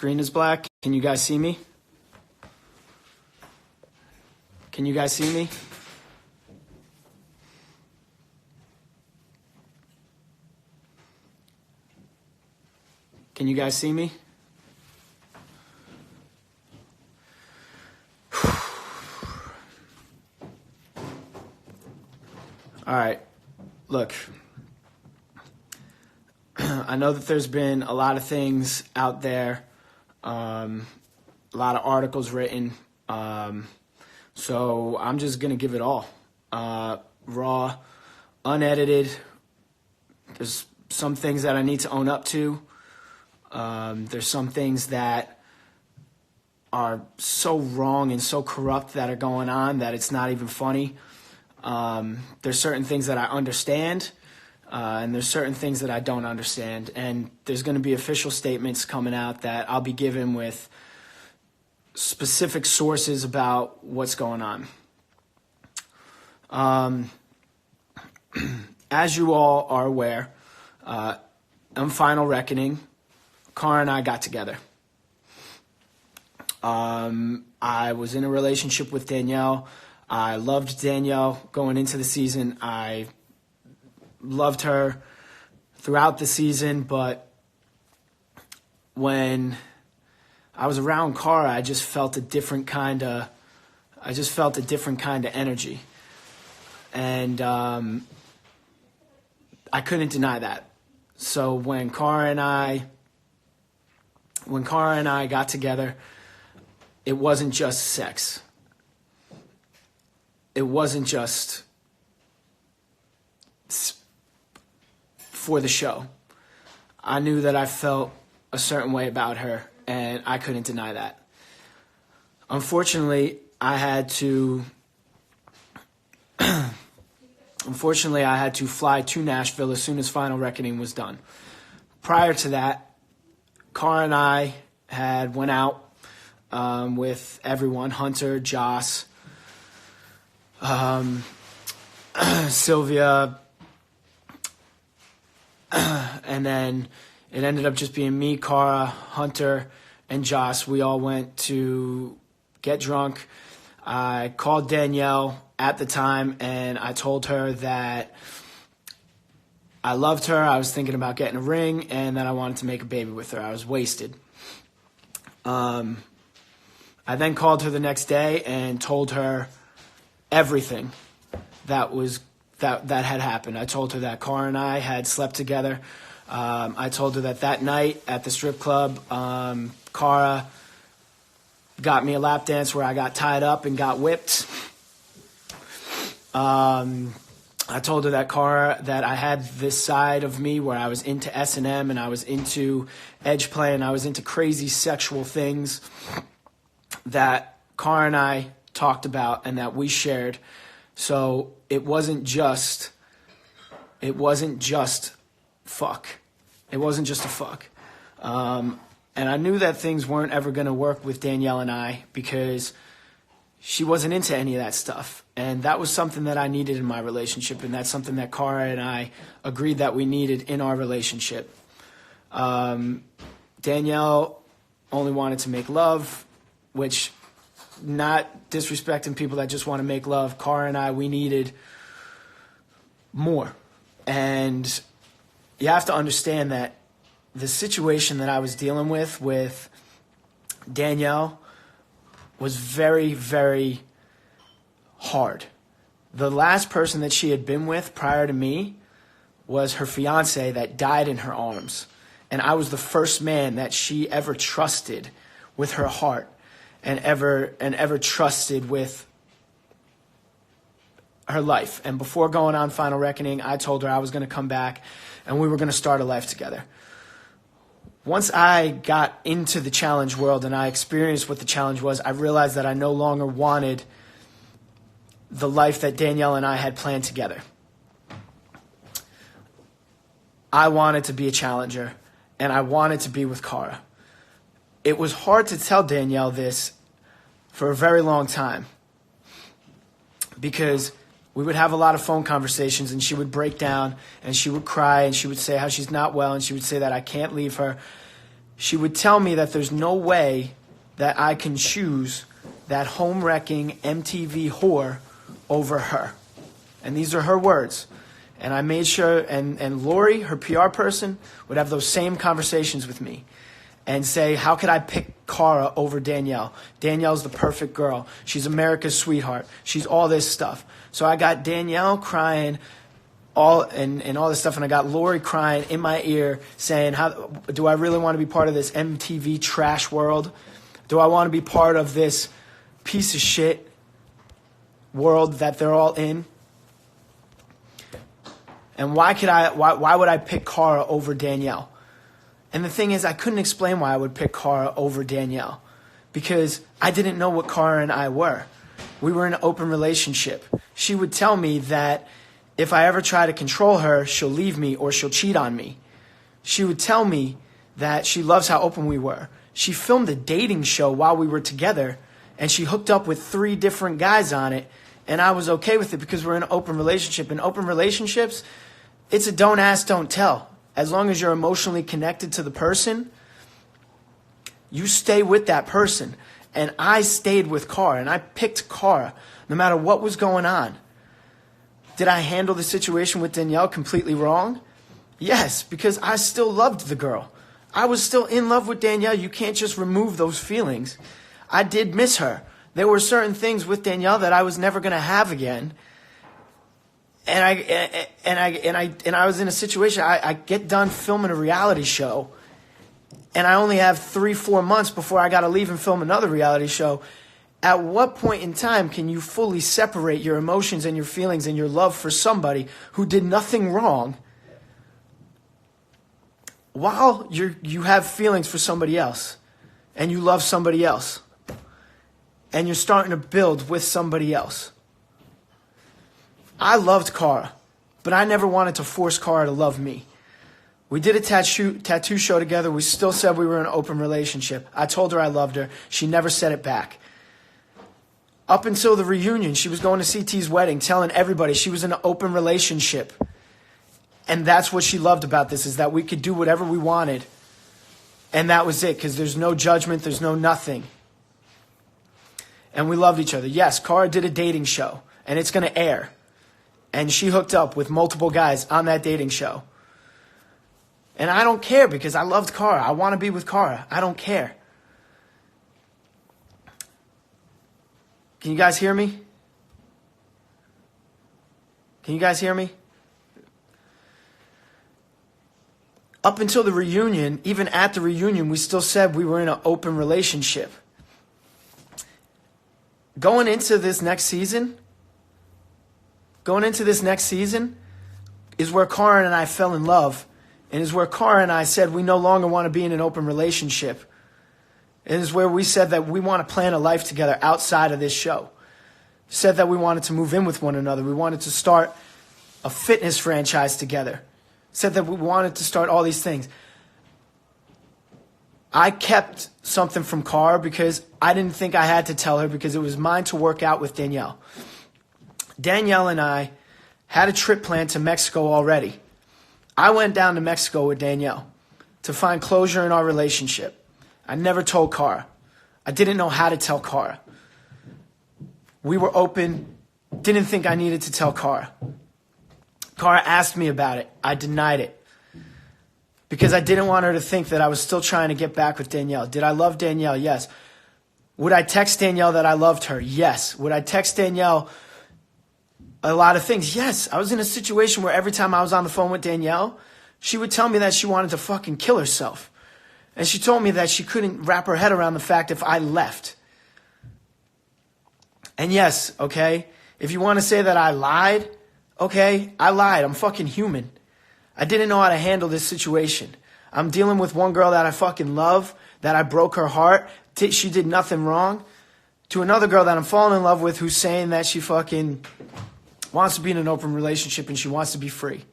screen is black. Can you guys see me? Can you guys see me? Can you guys see me? All right, look, I know that there's been a lot of things out there, a lot of articles written, so I'm just going to give it all, raw, unedited. There's some things that I need to own up to. There's some things that are so wrong and so corrupt that are going on that it's not even funny. There's certain things that I understand, and there's certain things that I don't understand. And there's going to be official statements coming out that I'll be given with specific sources about what's going on. As you all are aware, on Final Reckoning, Cara and I got together. I was in a relationship with Danielle. I loved Danielle going into the season. I loved her throughout the season, but when I was around Cara, I just felt a different kind of energy. And I couldn't deny that. So when Cara and I got together, it wasn't just sex. It wasn't just for the show. I knew that I felt a certain way about her, and I couldn't deny that. Unfortunately, I had to fly to Nashville as soon as Final Reckoning was done. Prior to that, Cara and I had went out with everyone, Hunter, Joss, Sylvia, and then it ended up just being me, Cara, Hunter, and Joss. We all went to get drunk. I called Danielle at the time, and I told her that I loved her, I was thinking about getting a ring, and that I wanted to make a baby with her. I was wasted. I then called her the next day and told her everything that had happened. I told her that Cara and I had slept together. I told her that night at the strip club, Cara got me a lap dance where I got tied up and got whipped. I told her that I had this side of me where I was into S&M and I was into edge play and I was into crazy sexual things that Cara and I talked about and that we shared. So it wasn't just fuck. It wasn't just a fuck. And I knew that things weren't ever going to work with Danielle and I because she wasn't into any of that stuff. And that was something that I needed in my relationship, and that's something that Cara and I agreed that we needed in our relationship. Danielle only wanted to make love, which, not disrespecting people that just want to make love, Cara and I, we needed more. And you have to understand that the situation that I was dealing with Danielle was very, very hard. The last person that she had been with prior to me was her fiance that died in her arms. And I was the first man that she ever trusted with her heart and ever trusted with her life. And before going on Final Reckoning, I told her I was going to come back and we were going to start a life together. Once I got into the challenge world and I experienced what the challenge was, I realized that I no longer wanted the life that Danielle and I had planned together. I wanted to be a challenger, and I wanted to be with Cara. It was hard to tell Danielle this for a very long time because we would have a lot of phone conversations and she would break down and she would cry and she would say how she's not well and she would say that I can't leave her. she would tell me that there's no way that I can choose that home-wrecking MTV whore over her. And these are her words. And I made sure, and Lori, her PR person, would have those same conversations with me and say, how could I pick Cara over Danielle? Danielle's the perfect girl. She's America's sweetheart. She's all this stuff. So I got Danielle crying and all this stuff, and I got Lori crying in my ear saying, how do I really want to be part of this MTV trash world? Do I want to be part of this piece of shit world that they're all in? And why would I pick Cara over Danielle? And the thing is, I couldn't explain why I would pick Cara over Danielle, because I didn't know what Cara and I were. We were in an open relationship. She would tell me that if I ever try to control her, she'll leave me or she'll cheat on me. She would tell me that she loves how open we were. She filmed a dating show while we were together, and she hooked up with 3 different guys on it, and I was okay with it because we're in an open relationship. In open relationships, it's a don't ask, don't tell. As long as you're emotionally connected to the person, you stay with that person. And I stayed with Cara, and I picked Cara no matter what was going on. Did I handle the situation with Danielle completely wrong? Yes, because I still loved the girl. I was still in love with Danielle. You can't just remove those feelings. I did miss her. There were certain things with Danielle that I was never going to have again. And I was in a situation, I get done filming a reality show, and I only have 3-4 months before I got to leave and film another reality show. At what point in time can you fully separate your emotions and your feelings and your love for somebody who did nothing wrong while you have feelings for somebody else and you love somebody else and you're starting to build with somebody else? I loved Cara, but I never wanted to force Cara to love me. We did a tattoo show together. We still said we were in an open relationship. I told her I loved her. She never said it back. Up until the reunion, she was going to CT's wedding, telling everybody she was in an open relationship. And that's what she loved about this, is that we could do whatever we wanted. And that was it, because there's no judgment, there's no nothing. And we loved each other. Yes, Cara did a dating show, and it's going to air. And she hooked up with multiple guys on that dating show. And I don't care, because I loved Cara. I want to be with Cara. I don't care. Can you guys hear me? Can you guys hear me? Up until the reunion, even at the reunion, we still said we were in an open relationship. Going into this next season is where Cara and I fell in love, and is where Cara and I said we no longer want to be in an open relationship. It is where we said that we want to plan a life together outside of this show. Said that we wanted to move in with one another. We wanted to start a fitness franchise together. Said that we wanted to start all these things. I kept something from Cara because I didn't think I had to tell her, because it was mine to work out with Danielle. Danielle and I had a trip planned to Mexico already. I went down to Mexico with Danielle to find closure in our relationship. I never told Cara. I didn't know how to tell Cara. We were open, didn't think I needed to tell Cara. Cara asked me about it. I denied it, because I didn't want her to think that I was still trying to get back with Danielle. Did I love Danielle? Yes. Would I text Danielle that I loved her? Yes. Would I text Danielle a lot of things? Yes. I was in a situation where every time I was on the phone with Danielle, she would tell me that she wanted to fucking kill herself. And she told me that she couldn't wrap her head around the fact if I left. And yes, okay, if you want to say that I lied, okay, I lied. I'm fucking human. I didn't know how to handle this situation. I'm dealing with one girl that I fucking love, that I broke her heart. She did nothing wrong. To another girl that I'm falling in love with, who's saying that she fucking wants to be in an open relationship and she wants to be free.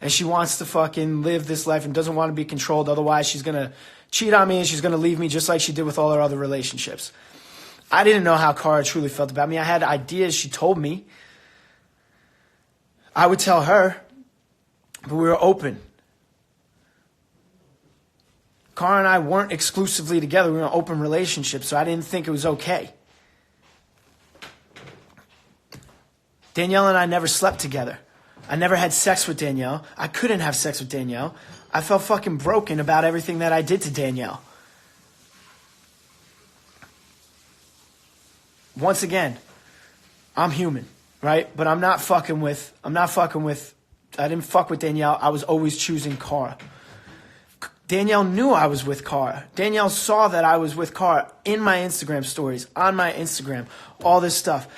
And she wants to fucking live this life and doesn't want to be controlled. Otherwise, she's going to cheat on me and she's going to leave me, just like she did with all her other relationships. I didn't know how Cara truly felt about me. I had ideas. She told me. I would tell her, but we were open. Cara and I weren't exclusively together. We were in an open relationship, so I didn't think it was okay. Danielle and I never slept together. I never had sex with Danielle. I couldn't have sex with Danielle. I felt fucking broken about everything that I did to Danielle. Once again, I'm human, right? But I didn't fuck with Danielle. I was always choosing Cara. Danielle knew I was with Cara. Danielle saw that I was with Cara in my Instagram stories, on my Instagram, all this stuff.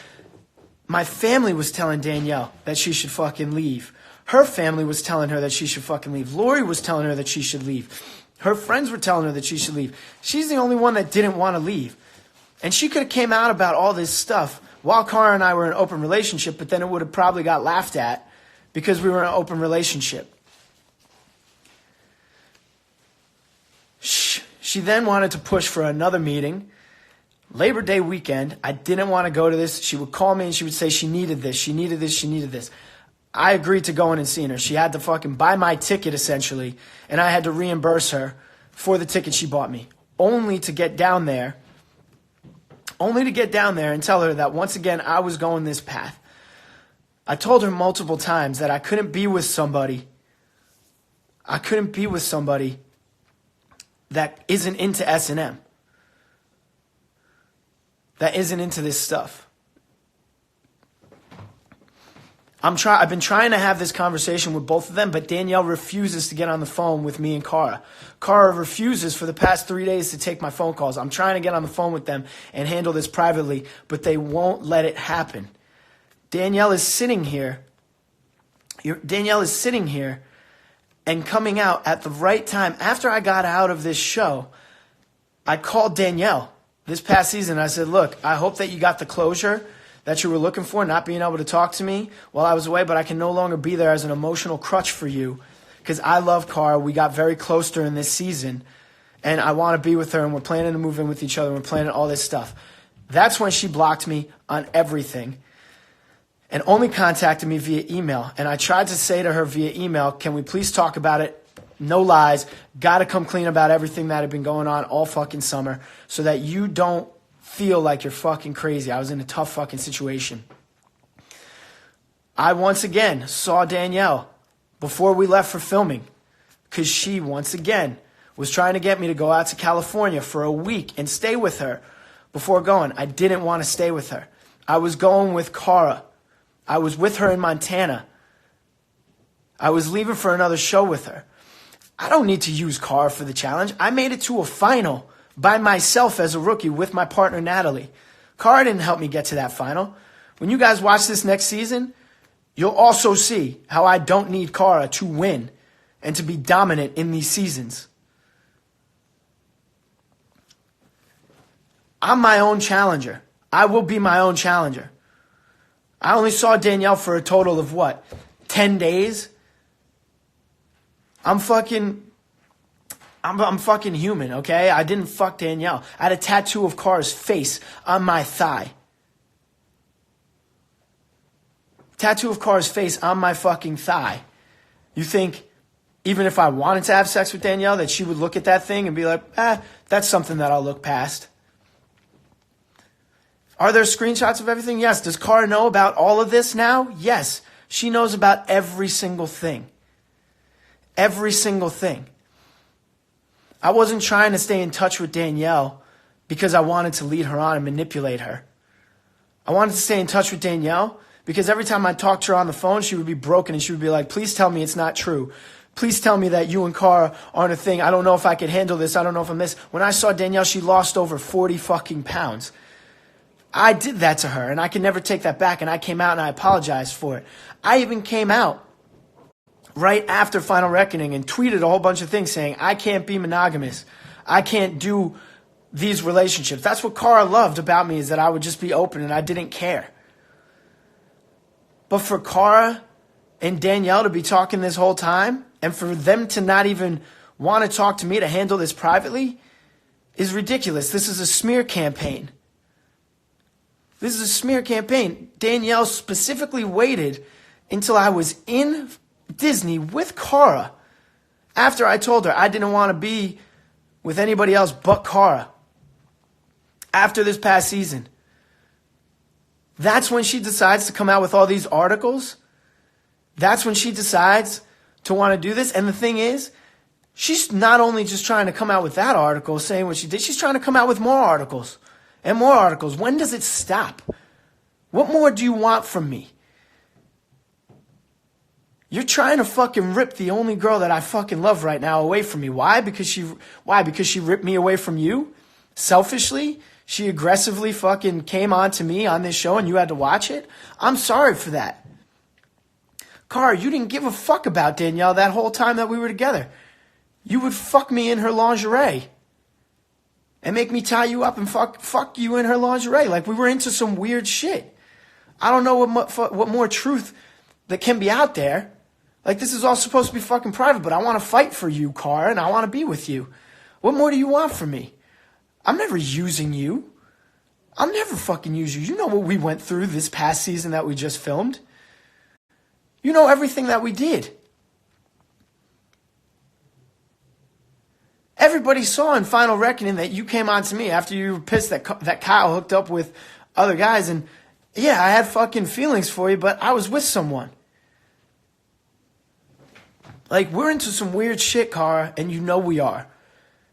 My family was telling Danielle that she should fucking leave. Her family was telling her that she should fucking leave. Lori was telling her that she should leave. Her friends were telling her that she should leave. She's the only one that didn't want to leave. And she could have came out about all this stuff while Cara and I were in an open relationship, but then it would have probably got laughed at because we were in an open relationship. She then wanted to push for another meeting. Labor Day weekend, I didn't want to go to this. She would call me and she would say she needed this, she needed this, she needed this. I agreed to going and seeing her. She had to fucking buy my ticket, essentially, and I had to reimburse her for the ticket she bought me, only to get down there and tell her that once again I was going this path. I told her multiple times that I couldn't be with somebody that isn't into S&M, that isn't into this stuff. I've been trying to have this conversation with both of them, but Danielle refuses to get on the phone with me and Cara. Cara refuses for the past 3 days to take my phone calls. I'm trying to get on the phone with them and handle this privately, but they won't let it happen. Danielle is sitting here and coming out at the right time. After I got out of this show, I called Danielle this past season. I said, look, I hope that you got the closure that you were looking for, not being able to talk to me while I was away, but I can no longer be there as an emotional crutch for you because I love Cara. We got very close during this season, and I want to be with her, and we're planning to move in with each other, and we're planning all this stuff. That's when she blocked me on everything and only contacted me via email. And I tried to say to her via email, can we please talk about it? No lies. Got to come clean about everything that had been going on all fucking summer so that you don't feel like you're fucking crazy. I was in a tough fucking situation. I once again saw Danielle before we left for filming because she once again was trying to get me to go out to California for a week and stay with her before going. I didn't want to stay with her. I was going with Cara. I was with her in Montana. I was leaving for another show with her. I don't need to use Cara for the challenge. I made it to a final by myself as a rookie with my partner, Natalie. Cara didn't help me get to that final. When you guys watch this next season, you'll also see how I don't need Cara to win and to be dominant in these seasons. I'm my own challenger. I will be my own challenger. I only saw Danielle for a total of 10 days? I'm fucking human, okay? I didn't fuck Danielle. I had a tattoo of Cara's face on my thigh. Tattoo of Cara's face on my fucking thigh. You think even if I wanted to have sex with Danielle that she would look at that thing and be like, that's something that I'll look past? Are there screenshots of everything? Yes. Does Cara know about all of this now? Yes. She knows about every single thing. Every single thing. I wasn't trying to stay in touch with Danielle because I wanted to lead her on and manipulate her. I wanted to stay in touch with Danielle because every time I talked to her on the phone, she would be broken and she would be like, please tell me it's not true. Please tell me that you and Cara aren't a thing. I don't know if I could handle this. I don't know if I'm this. When I saw Danielle, she lost over 40 fucking pounds. I did that to her and I can never take that back, and I came out and I apologized for it. I even came out right after Final Reckoning and tweeted a whole bunch of things saying, I can't be monogamous. I can't do these relationships. That's what Cara loved about me, is that I would just be open and I didn't care. But for Cara and Danielle to be talking this whole time and for them to not even want to talk to me to handle this privately is ridiculous. This is a smear campaign. This is a smear campaign. Danielle specifically waited until I was in Disney with Cara after I told her I didn't want to be with anybody else but Cara after this past season. That's when she decides to come out with all these articles. That's when she decides to want to do this. And the thing is, she's not only just trying to come out with that article saying what she did, she's trying to come out with more articles and more articles. When does it stop? What more do you want from me? You're trying to fucking rip the only girl that I fucking love right now away from me. Why? Because she ripped me away from you? Selfishly? She aggressively fucking came on to me on this show and you had to watch it? I'm sorry for that. Cara, you didn't give a fuck about Danielle that whole time that we were together. You would fuck me in her lingerie and make me tie you up and fuck you in her lingerie. Like we were into some weird shit. I don't know what more truth that can be out there. Like this is all supposed to be fucking private, but I want to fight for you, Cara, and I want to be with you. What more do you want from me? I'm never using you. I'll never fucking use you. You know what we went through this past season that we just filmed. You know everything that we did. Everybody saw in Final Reckoning that you came on to me after you were pissed that Kyle hooked up with other guys. And yeah, I had fucking feelings for you, but I was with someone. Like, we're into some weird shit, Cara, and you know we are.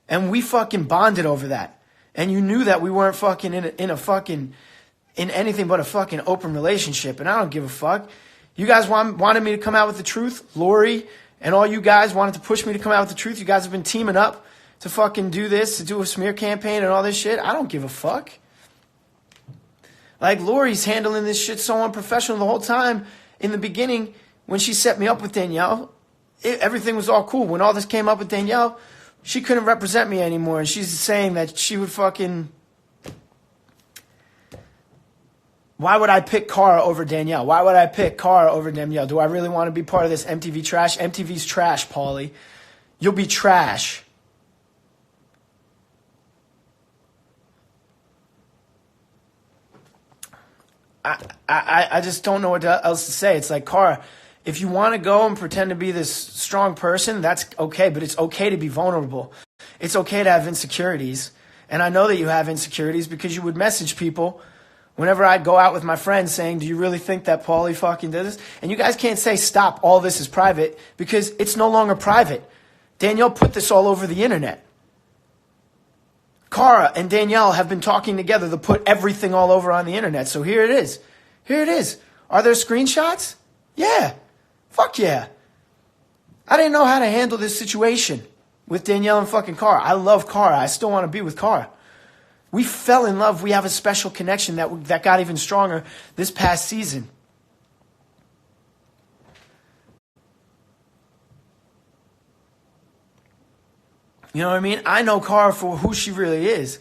And we fucking bonded over that. And you knew that we weren't fucking in anything but a fucking open relationship. And I don't give a fuck. You guys wanted me to come out with the truth. Lori and all you guys wanted to push me to come out with the truth. You guys have been teaming up to fucking do this, to do a smear campaign and all this shit. I don't give a fuck. Like, Lori's handling this shit so unprofessional the whole time. In the beginning, when she set me up with Danielle, everything was all cool. When all this came up with Danielle, she couldn't represent me anymore. And she's saying that she would fucking... Why would I pick Cara over Danielle? Why would I pick Cara over Danielle? Do I really want to be part of this MTV trash? MTV's trash, Paulie. You'll be trash. I just don't know what else to say. It's like, Cara, if you want to go and pretend to be this strong person, that's okay. But it's okay to be vulnerable. It's okay to have insecurities. And I know that you have insecurities because you would message people whenever I'd go out with my friends saying, do you really think that Paulie fucking did this? And you guys can't say, stop, all this is private, because it's no longer private. Danielle put this all over the internet. Cara and Danielle have been talking together to put everything all over on the internet. So here it is. Here it is. Are there screenshots? Yeah. Fuck yeah. I didn't know how to handle this situation with Danielle and fucking Cara. I love Cara. I still want to be with Cara. We fell in love. We have a special connection that got even stronger this past season. You know what I mean? I know Cara for who she really is.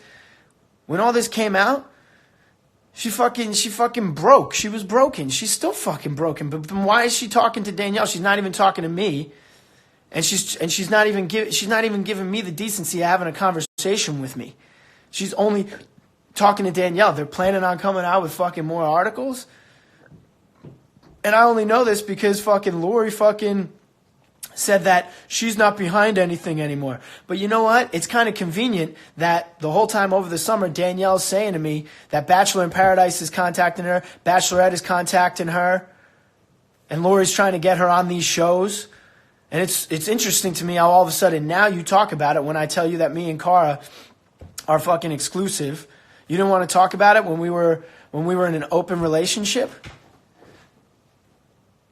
When all this came out, she fucking broke. She was broken. She's still fucking broken. But then why is she talking to Danielle? She's not even talking to me. And she's not even giving me the decency of having a conversation with me. She's only talking to Danielle. They're planning on coming out with fucking more articles. And I only know this because fucking Lori fucking said that she's not behind anything anymore. But you know what? It's kind of convenient that the whole time over the summer, Danielle's saying to me that Bachelor in Paradise is contacting her, Bachelorette is contacting her, and Lori's trying to get her on these shows. And it's interesting to me how all of a sudden now you talk about it when I tell you that me and Cara are fucking exclusive. You didn't want to talk about it when we were in an open relationship.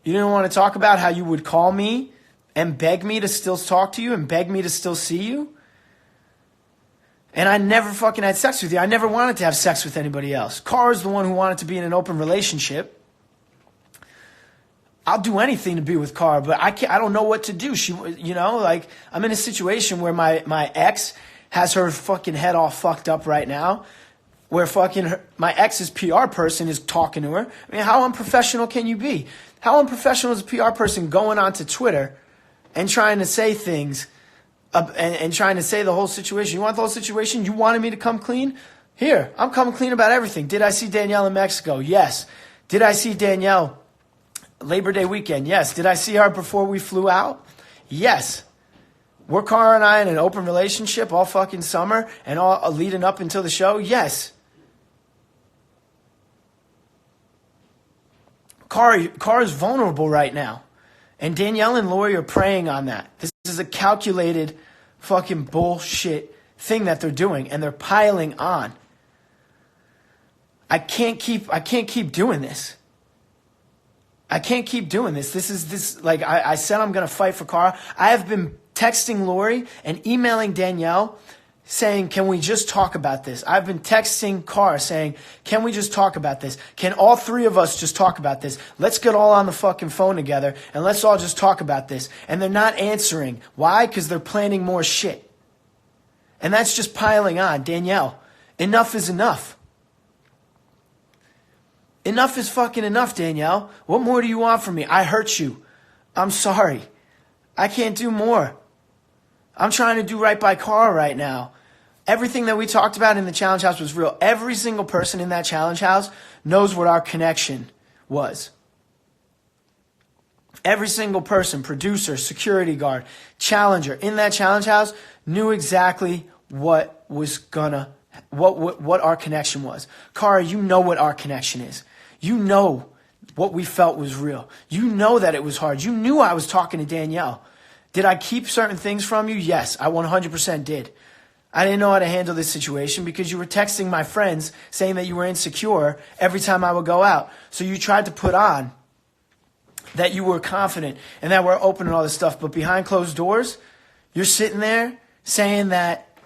You didn't want to talk about how you would call me and beg me to still talk to you and beg me to still see you. And I never fucking had sex with you. I never wanted to have sex with anybody else. Cara's the one who wanted to be in an open relationship. I'll do anything to be with Cara, but I don't know what to do. I'm in a situation where my ex has her fucking head all fucked up right now, where my ex's PR person is talking to her. I mean, how unprofessional can you be? How unprofessional is a PR person going onto Twitter and trying to say things and trying to say the whole situation? You want the whole situation? You wanted me to come clean? Here, I'm coming clean about everything. Did I see Danielle in Mexico? Yes. Did I see Danielle Labor Day weekend? Yes. Did I see her before we flew out? Yes. Were Cara and I in an open relationship all fucking summer and all leading up until the show? Yes. Cara's vulnerable right now. And Danielle and Lori are preying on that. This is a calculated fucking bullshit thing that they're doing, and they're piling on. I can't keep doing this. I can't keep doing this. Like I said, I'm going to fight for Cara. I have been texting Lori and emailing Danielle saying, can we just talk about this? I've been texting Cara saying, can we just talk about this? Can all three of us just talk about this? Let's get all on the fucking phone together and let's all just talk about this. And they're not answering. Why? Because they're planning more shit. And that's just piling on. Danielle, enough is enough. Enough is fucking enough, Danielle. What more do you want from me? I hurt you. I'm sorry. I can't do more. I'm trying to do right by Cara right now. Everything that we talked about in the challenge house was real. Every single person in that challenge house knows what our connection was. Every single person, producer, security guard, challenger in that challenge house knew exactly what our connection was. Cara, you know what our connection is. You know what we felt was real. You know that it was hard. You knew I was talking to Danielle. Did I keep certain things from you? Yes, I 100% did. I didn't know how to handle this situation because you were texting my friends saying that you were insecure every time I would go out. So you tried to put on that you were confident and that we're open and all this stuff. But behind closed doors, you're sitting there saying that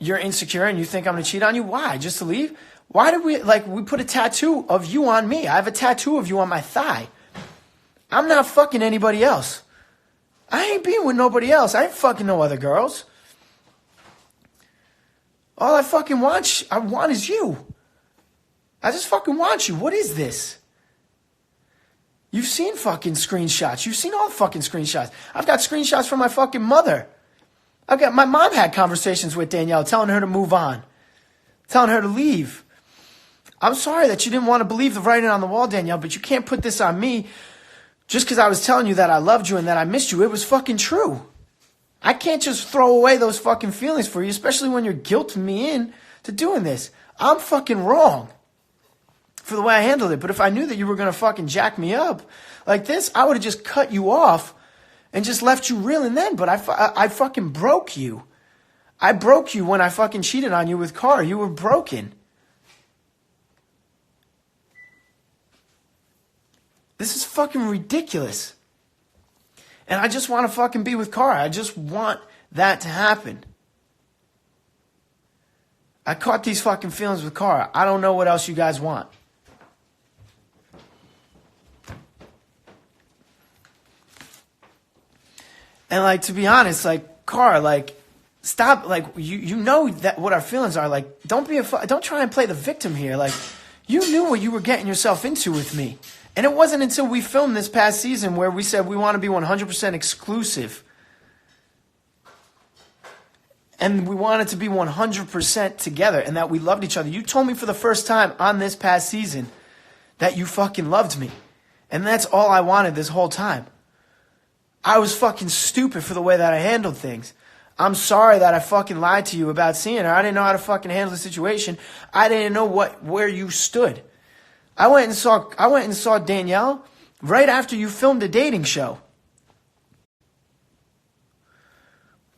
you're insecure and you think I'm going to cheat on you. Why? Just to leave? Why did we put a tattoo of you on me? I have a tattoo of you on my thigh. I'm not fucking anybody else. I ain't being with nobody else. I ain't fucking no other girls. All I fucking want is you. I just fucking want you. What is this? You've seen fucking screenshots. You've seen all the fucking screenshots. I've got screenshots from my fucking mother. My mom had conversations with Danielle telling her to move on. Telling her to leave. I'm sorry that you didn't want to believe the writing on the wall, Danielle, but you can't put this on me just because I was telling you that I loved you and that I missed you. It was fucking true. I can't just throw away those fucking feelings for you, especially when you're guilting me in to doing this. I'm fucking wrong for the way I handled it. But if I knew that you were going to fucking jack me up like this, I would have just cut you off and just left you reeling then. But I fucking broke you. I broke you when I fucking cheated on you with Cara. You were broken. This is fucking ridiculous. And I just want to fucking be with Cara. I just want that to happen. I caught these fucking feelings with Cara. I don't know what else you guys want. And to be honest, Cara, stop, you know that what our feelings are. Don't try and play the victim here. You knew what you were getting yourself into with me. And it wasn't until we filmed this past season where we said we want to be 100% exclusive. And we wanted to be 100% together and that we loved each other. You told me for the first time on this past season that you fucking loved me. And that's all I wanted this whole time. I was fucking stupid for the way that I handled things. I'm sorry that I fucking lied to you about seeing her. I didn't know how to fucking handle the situation. I didn't know where you stood. I went and saw Danielle right after you filmed a dating show.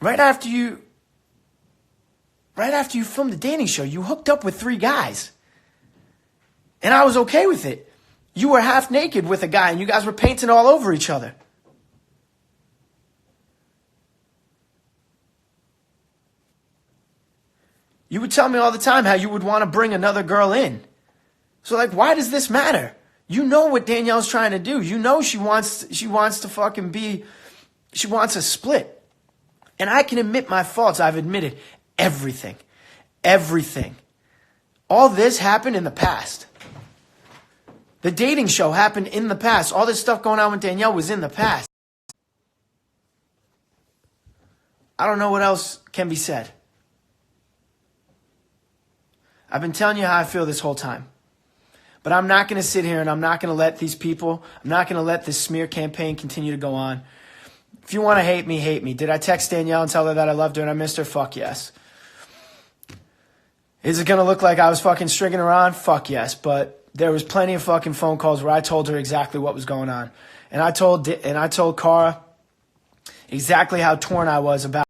Right after you filmed the dating show, you hooked up with 3 guys. And I was okay with it. You were half naked with a guy and you guys were painting all over each other. You would tell me all the time how you would want to bring another girl in. So why does this matter? You know what Danielle's trying to do. You know she wants to fucking she wants a split. And I can admit my faults. I've admitted everything. Everything. All this happened in the past. The dating show happened in the past. All this stuff going on with Danielle was in the past. I don't know what else can be said. I've been telling you how I feel this whole time. But I'm not going to sit here and I'm not going to let these people, I'm not going to let this smear campaign continue to go on. If you want to hate me, hate me. Did I text Danielle and tell her that I loved her and I missed her? Fuck yes. Is it going to look like I was fucking stringing her on? Fuck yes. But there was plenty of fucking phone calls where I told her exactly what was going on. And I told Cara exactly how torn I was about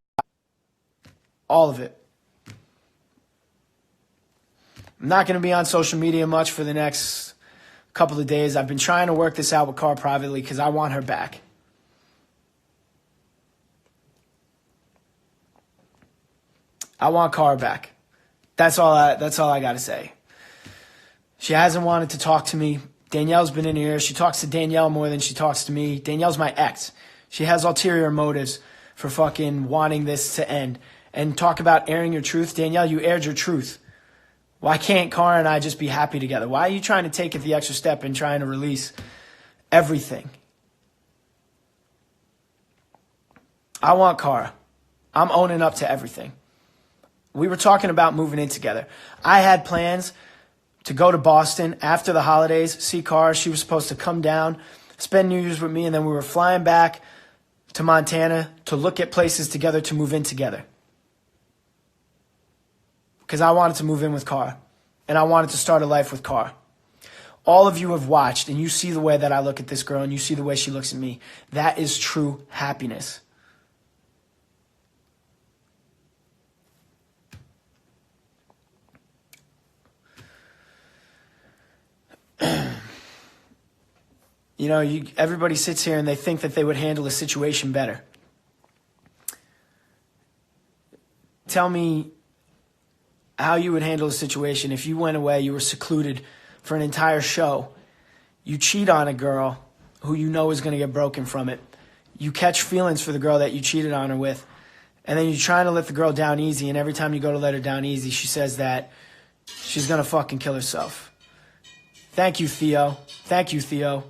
all of it. I'm not going to be on social media much for the next couple of days. I've been trying to work this out with Cara privately because I want her back. I want Cara back. That's all I got to say. She hasn't wanted to talk to me. Danielle's been in here. She talks to Danielle more than she talks to me. Danielle's my ex. She has ulterior motives for fucking wanting this to end. And talk about airing your truth. Danielle, you aired your truth. Why can't Cara and I just be happy together? Why are you trying to take it the extra step and trying to release everything? I want Cara. I'm owning up to everything. We were talking about moving in together. I had plans to go to Boston after the holidays, see Cara. She was supposed to come down, spend New Year's with me, and then we were flying back to Montana to look at places together to move in together. Because I wanted to move in with Cara, and I wanted to start a life with Cara. All of you have watched, and you see the way that I look at this girl, and you see the way she looks at me. That is true happiness. You know, everybody sits here and they think that they would handle a situation better. Tell me how you would handle a situation if you went away, you were secluded for an entire show. You cheat on a girl who you know is going to get broken from it. You catch feelings for the girl that you cheated on her with. And then you're trying to let the girl down easy. And every time you go to let her down easy, she says that she's going to fucking kill herself. Thank you, Theo. Thank you, Theo.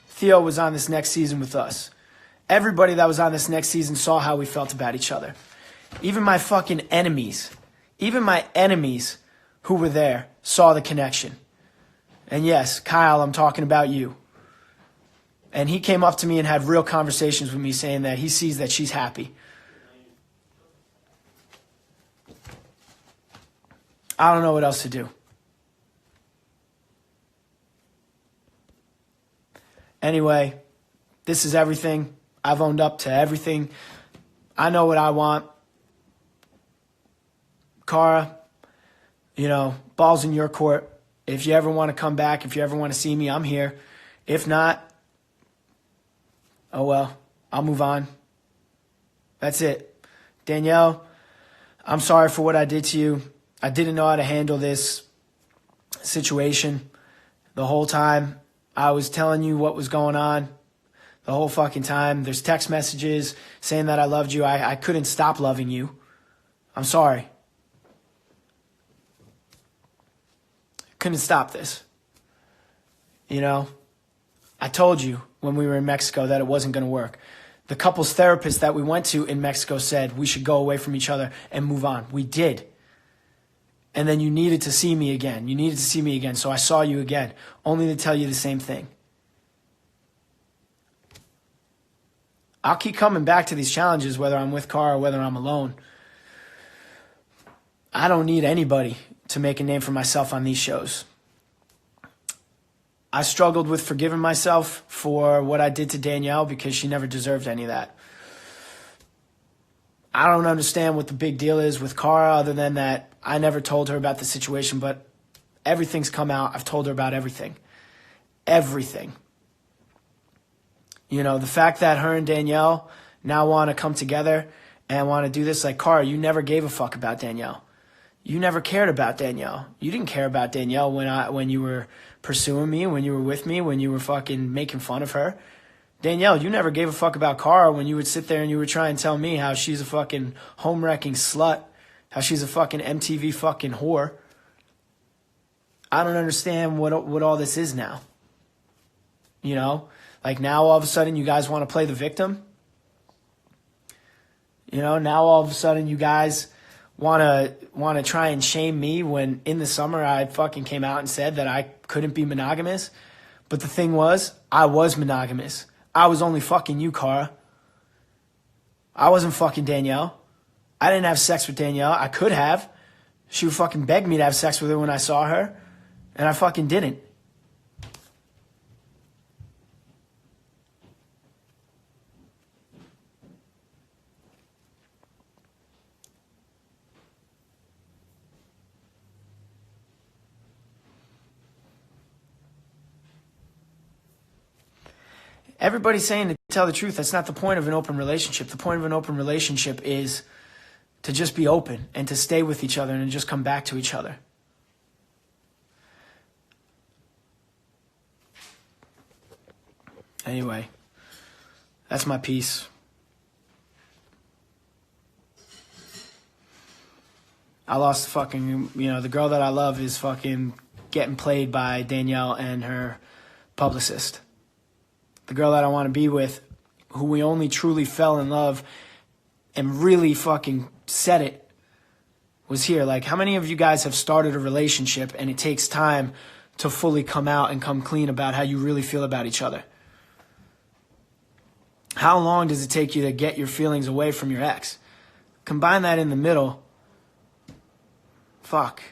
Theo was on this next season with us. Everybody that was on this next season saw how we felt about each other. Even my fucking enemies, even my enemies who were there saw the connection. And yes, Kyle, I'm talking about you. And he came up to me and had real conversations with me saying that he sees that she's happy. I don't know what else to do. Anyway, this is everything. I've owned up to everything. I know what I want. Cara, you know, ball's in your court. If you ever want to come back, if you ever want to see me, I'm here. If not, oh well, I'll move on. That's it. Danielle, I'm sorry for what I did to you. I didn't know how to handle this situation the whole time. I was telling you what was going on the whole fucking time. There's text messages saying that I loved you. I couldn't stop loving you. I'm sorry. Couldn't stop this. You know, I told you when we were in Mexico that it wasn't going to work. The couples therapist that we went to in Mexico said we should go away from each other and move on. We did. And then you needed to see me again. You needed to see me again, so I saw you again, only to tell you the same thing. I'll keep coming back to these challenges, whether I'm with Cara or whether I'm alone. I don't need anybody to make a name for myself on these shows. I struggled with forgiving myself for what I did to Danielle because she never deserved any of that. I don't understand what the big deal is with Cara other than that I never told her about the situation, but everything's come out. I've told her about everything. Everything. You know, the fact that her and Danielle now want to come together and want to do this, like, Cara, you never gave a fuck about Danielle. You never cared about Danielle. You didn't care about Danielle when you were pursuing me, when you were with me, when you were fucking making fun of her. Danielle, you never gave a fuck about Cara when you would sit there and you would try and tell me how she's a fucking home-wrecking slut, how she's a fucking MTV fucking whore. I don't understand what all this is now. You know? Like, now all of a sudden you guys want to play the victim? You know, now all of a sudden you guys want to try and shame me when in the summer I fucking came out and said that I couldn't be monogamous. But the thing was, I was monogamous. I was only fucking you, Cara. I wasn't fucking Danielle. I didn't have sex with Danielle. I could have. She would fucking beg me to have sex with her when I saw her, and I fucking didn't. Everybody's saying to tell the truth. That's not the point of an open relationship. The point of an open relationship is to just be open and to stay with each other and to just come back to each other. Anyway, that's my piece. I lost fucking, the girl that I love is fucking getting played by Danielle and her publicist. The girl that I want to be with, who we only truly fell in love and really fucking said it, was here. Like, how many of you guys have started a relationship and it takes time to fully come out and come clean about how you really feel about each other? How long does it take you to get your feelings away from your ex? Combine that in the middle. Fuck.